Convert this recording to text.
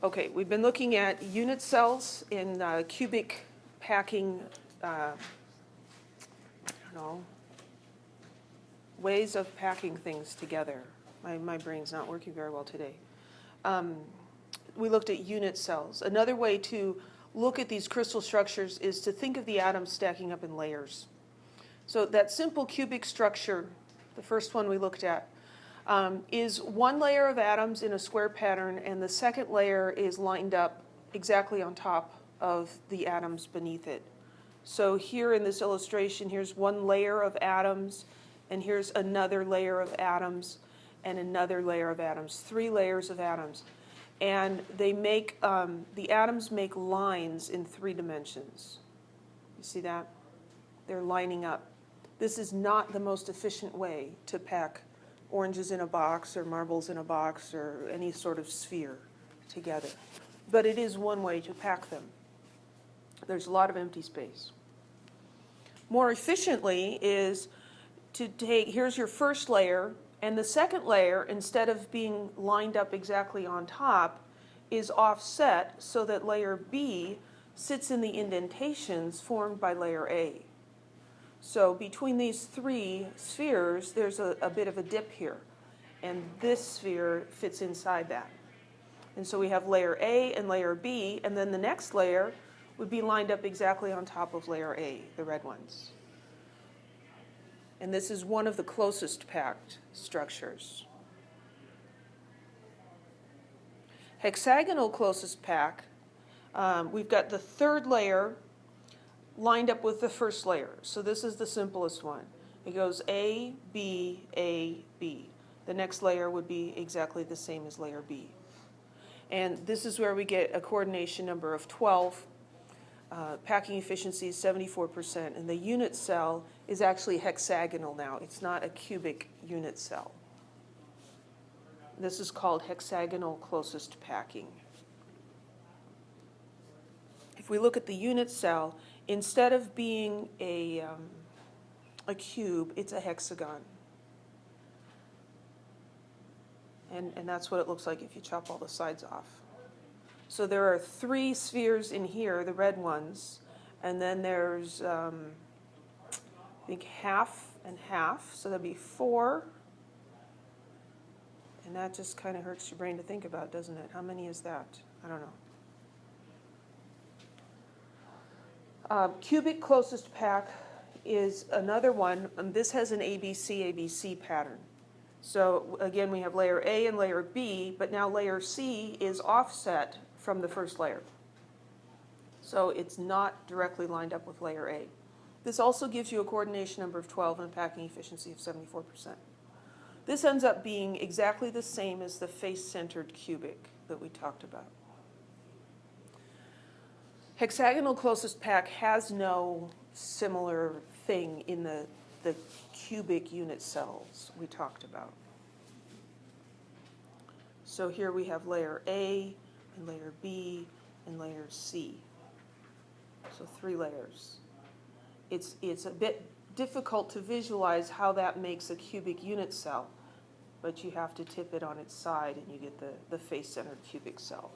Okay, we've been looking at unit cells in cubic packing, I don't know, ways of packing things together. My brain's not working very well today. We looked at unit cells. Another way to look at these crystal structures is to think of the atoms stacking up in layers. So that simple cubic structure, the first one we looked at, is one layer of atoms in a square pattern, and the second layer is lined up exactly on top of the atoms beneath it. So here in this illustration, here's one layer of atoms, and here's another layer of atoms, and another layer of atoms, 3 layers of atoms. And they make, the atoms make lines in 3 dimensions. You see that? They're lining up. This is not the most efficient way to pack oranges in a box or marbles in a box or any sort of sphere together. But it is one way to pack them. There's a lot of empty space. More efficiently is to take, here's your first layer, and the second layer, instead of being lined up exactly on top, is offset so that layer B sits in the indentations formed by layer A. So between these 3 spheres, there's a bit of a dip here. And this sphere fits inside that. And so we have layer A and layer B, and then the next layer would be lined up exactly on top of layer A, the red ones. And this is one of the closest packed structures. Hexagonal closest pack, we've got the third layer lined up with the first layer. So this is the simplest one. It goes A, B, A, B. The next layer would be exactly the same as layer B. And this is where we get a coordination number of 12. Packing efficiency is 74%. And the unit cell is actually hexagonal now. It's not a cubic unit cell. This is called hexagonal closest packing. If we look at the unit cell, instead of being a cube, it's a hexagon. And that's what it looks like if you chop all the sides off. So there are 3 spheres in here, the red ones, and then there's, I think, half and half, so that'd be 4. And that just kind of hurts your brain to think about, doesn't it? How many is that? I don't know. Cubic closest pack is another one, and this has an ABC pattern. So again, we have layer A and layer B, but now layer C is offset from the first layer. So it's not directly lined up with layer A. This also gives you a coordination number of 12 and a packing efficiency of 74%. This ends up being exactly the same as the face-centered cubic that we talked about. Hexagonal closest pack has no similar thing in the cubic unit cells we talked about. So here we have layer A and layer B and layer C. So 3 layers. It's a bit difficult to visualize how that makes a cubic unit cell, but you have to tip it on its side and you get the face-centered cubic cell.